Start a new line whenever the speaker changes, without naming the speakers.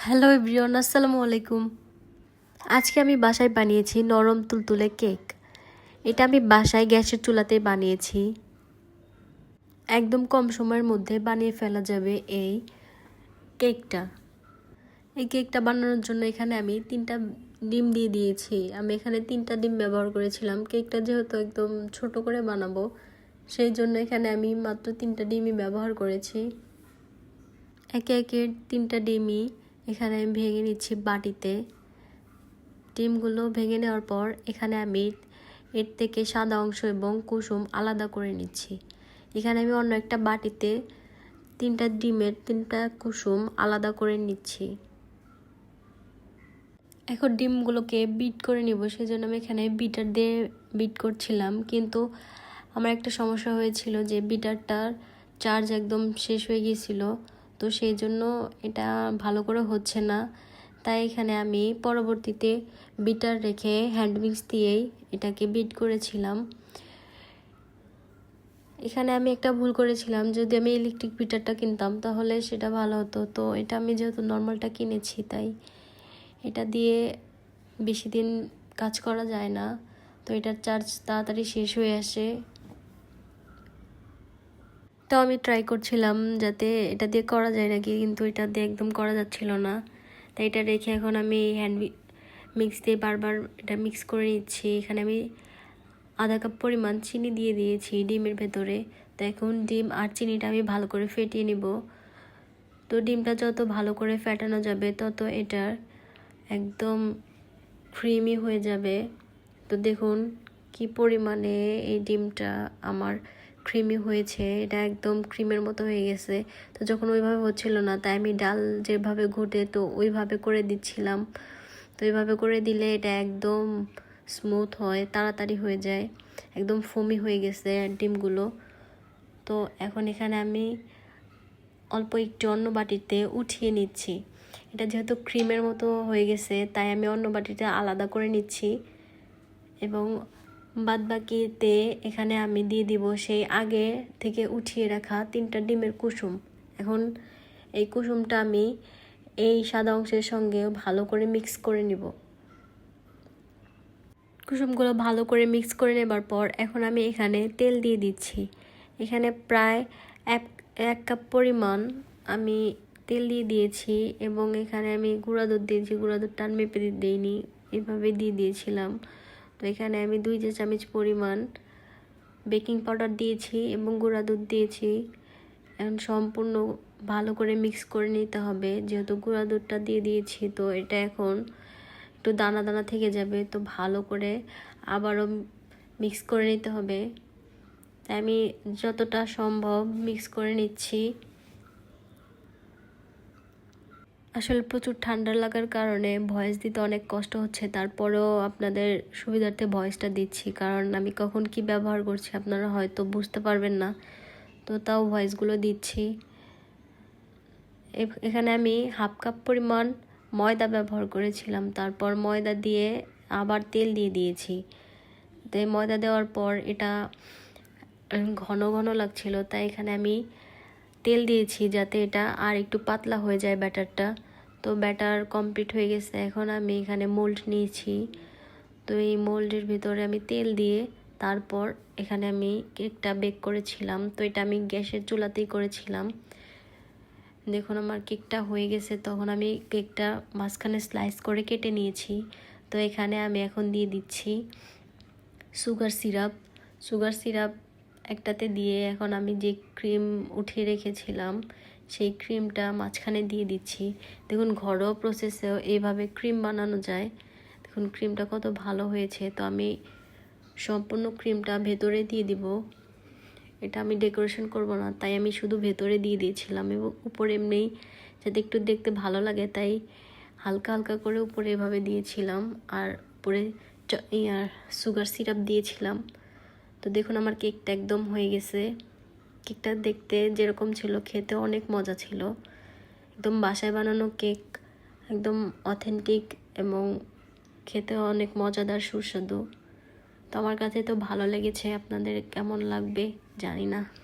Hello everyone, আসসালামু আলাইকুম। আজকে আমি বাসায় বানিয়েছি নরম তুলতুলে কেক। এটা আমি বাসায় গ্যাসের চুলাতেই বানিয়েছি। একদম কম সময়ের মধ্যে বানিয়ে ফেলা যাবে এই কেকটা। এই কেকটা বানানোর জন্য এখানে আমি 3টা ডিম দিয়ে দিয়েছি। আমি এখানে 3টা ডিম ব্যবহার করেছিলাম। কেকটা যেহেতু একদম ছোট করে বানাবো, সেই জন্য এখানে আমি মাত্র 3টা ডিমই ব্যবহার করেছি। একে একে 3টা ডিমই এখানে আমি ভেঙে নিচ্ছি বাটিতে। ডিমগুলো ভেঙে নেওয়ার পর এখানে আমি এর থেকে সাদা অংশ এবং কুসুম আলাদা করে নিচ্ছি। এখানে আমি অন্য একটা বাটিতে 3টা ডিমের 3টা কুসুম আলাদা করে নিচ্ছি। এখন ডিমগুলোকে বিট করে নিব, সেজন্য আমি এখানে বিটার দিয়ে বিট করছিলাম। কিন্তু আমার একটা সমস্যা হয়েছিল যে বিটারটার চার্জ একদম শেষ হয়ে গিয়েছিল, তো সেই জন্য এটা ভালো করে হচ্ছে না। তাই এখানে আমি পরবর্তীতে বিটার রেখে হ্যান্ড মিক্স দিয়েই এটাকে বিট করেছিলাম। এখানে আমি একটা ভুল করেছিলাম, যদি আমি ইলেকট্রিক বিটারটা কিনতাম তাহলে সেটা ভালো হতো। তো এটা আমি যেহেতু নর্মালটা কিনেছি, তাই এটা দিয়ে বেশি দিন কাজ করা যায় না, তো এটার চার্জ তাড়াতাড়ি শেষ হয়ে আসে। তো আমি ট্রাই করছিলাম যাতে এটা দিয়ে করা যায় নাকি, কিন্তু এটা দিয়ে একদম করা যাচ্ছিল না। তাই এটা রেখে এখন আমি হ্যান্ড মিক্স দিয়ে বারবার এটা মিক্স করে নিচ্ছি। এখানে আমি আধা কাপ পরিমাণ চিনি দিয়ে দিয়েছি ডিমের ভেতরে। তো এখন ডিম আর চিনিটা আমি ভালো করে ফেটিয়ে নিব। তো ডিমটা যত ভালো করে ফেটানো যাবে তত এটার একদম ক্রিমি হয়ে যাবে। তো দেখুন কি পরিমাণে এই ডিমটা আমার ক্রিমি হয়েছে, এটা একদম ক্রিমের মতো হয়ে গেছে। তো যখন ওইভাবে হচ্ছিল না, তাই আমি ডাল যেভাবে ঘটে তো ওইভাবে করে দিচ্ছিলাম। তো এইভাবে করে দিলে এটা একদম স্মুথ হয়, তাড়াতাড়ি হয়ে যায়, একদম ফোমি হয়ে গেছে ডিমগুলো। তো এখন এখানে আমি অল্প একটু অন্য বাটিতে উঠিয়ে নিচ্ছি। এটা যেহেতু ক্রিমের মতো হয়ে গেছে, তাই আমি অন্য বাটিতে আলাদা করে নিচ্ছি এবং বাদবাকিতে এখানে আমি দিয়ে দিব সেই আগে থেকে উঠিয়ে রাখা 3টা ডিমের কুসুম। এখন এই কুসুমটা আমি এই সাদা অংশের সঙ্গে ভালো করে মিক্স করে নিব। কুসুমগুলো ভালো করে মিক্স করে নেবার পর এখন আমি এখানে তেল দিয়ে দিচ্ছি। এখানে প্রায় এক কাপ পরিমাণ আমি তেল দিয়ে দিয়েছি এবং এখানে আমি গুঁড়া দুধ দিয়েছি। গুঁড়া দুধটা আর মেপে দিইনি, এভাবে দিয়ে দিয়েছিলাম। তো এখানে আমি 2 চা চামচ পরিমাণ বেকিং পাউডার দিয়েছি এবং গুঁড়া দুধ দিয়েছি। এখন সম্পূর্ণ ভালো করে মিক্স করে নিতে হবে। যেহেতু গুঁড়া দুধটা দিয়ে দিয়েছি, তো এটা এখন একটু দানা দানা থেকে যাবে, তো ভালো করে আবারও মিক্স করে নিতে হবে। তাই আমি যতটা সম্ভব মিক্স করে নিচ্ছি। আসলে প্রচুর ঠান্ডা লাগার কারণে ভয়েস দিতে অনেক কষ্ট হচ্ছে, তারপরেও আপনাদের সুবিধার্থে ভয়েসটা দিচ্ছি, কারণ আমি কখন কি ব্যবহার করছি আপনারা হয়তো বুঝতে পারবেন না, তো তাও ভয়েসগুলো দিচ্ছি। এখানে আমি হাফ কাপ পরিমাণ ময়দা ব্যবহার করেছিলাম, তারপর ময়দা দিয়ে আবার তেল দিয়ে দিয়েছি। তো ময়দা দেওয়ার পর এটা ঘন ঘন লাগছিল, তাই এখানে আমি তেল দিয়েছি যাতে এটা আর একটু পাতলা হয়ে যায় ব্যাটারটা। তো ব্যাটার কমপ্লিট হয়ে গেছে। এখন আমি এখানে মোল্ড নিয়েছি। তো এই মোল্ডের ভিতরে আমি তেল দিয়ে তারপর এখানে আমি কেকটা বেক করেছিলাম। তো এটা আমি গ্যাসের চুলাতেই করেছিলাম। দেখুন আমার কেকটা হয়ে গেছে। তখন আমি কেকটা মাঝখানে স্লাইস করে কেটে নিয়েছি। তো এখানে আমি এখন দিয়ে দিচ্ছি সুগার সিরাপ একটাতে দিয়ে এখন আমি যে ক্রিম উঠিয়ে রেখেছিলাম সেই ক্রিমটা মাঝখানে দিয়ে দিচ্ছি। দেখুন ঘরোয়া প্রসেসেও এইভাবে ক্রিম বানানো যায়। দেখুন ক্রিমটা কত ভালো হয়েছে। তো আমি সম্পূর্ণ ক্রিমটা ভেতরে দিয়ে দিব। এটা আমি ডেকোরেশন করব না, তাই আমি শুধু ভেতরে দিয়ে দিয়েছিলাম এবং উপরে এমনিই যাতে একটু দেখতে ভালো লাগে তাই হালকা হালকা করে উপরে এভাবে দিয়েছিলাম, আর উপরে সুগার সিরাপ দিয়েছিলাম। তো দেখুন আমার কেকটা একদম হয়ে গেছে। কেকটা দেখতে যেরকম ছিল খেতে অনেক মজা ছিল। একদম বাসায় বানানো কেক, একদম অথেন্টিক এবং খেতে অনেক মজাদার সুস্বাদু। তো আমার কাছে তো ভালো লেগেছে, আপনাদের কেমন লাগবে জানি না।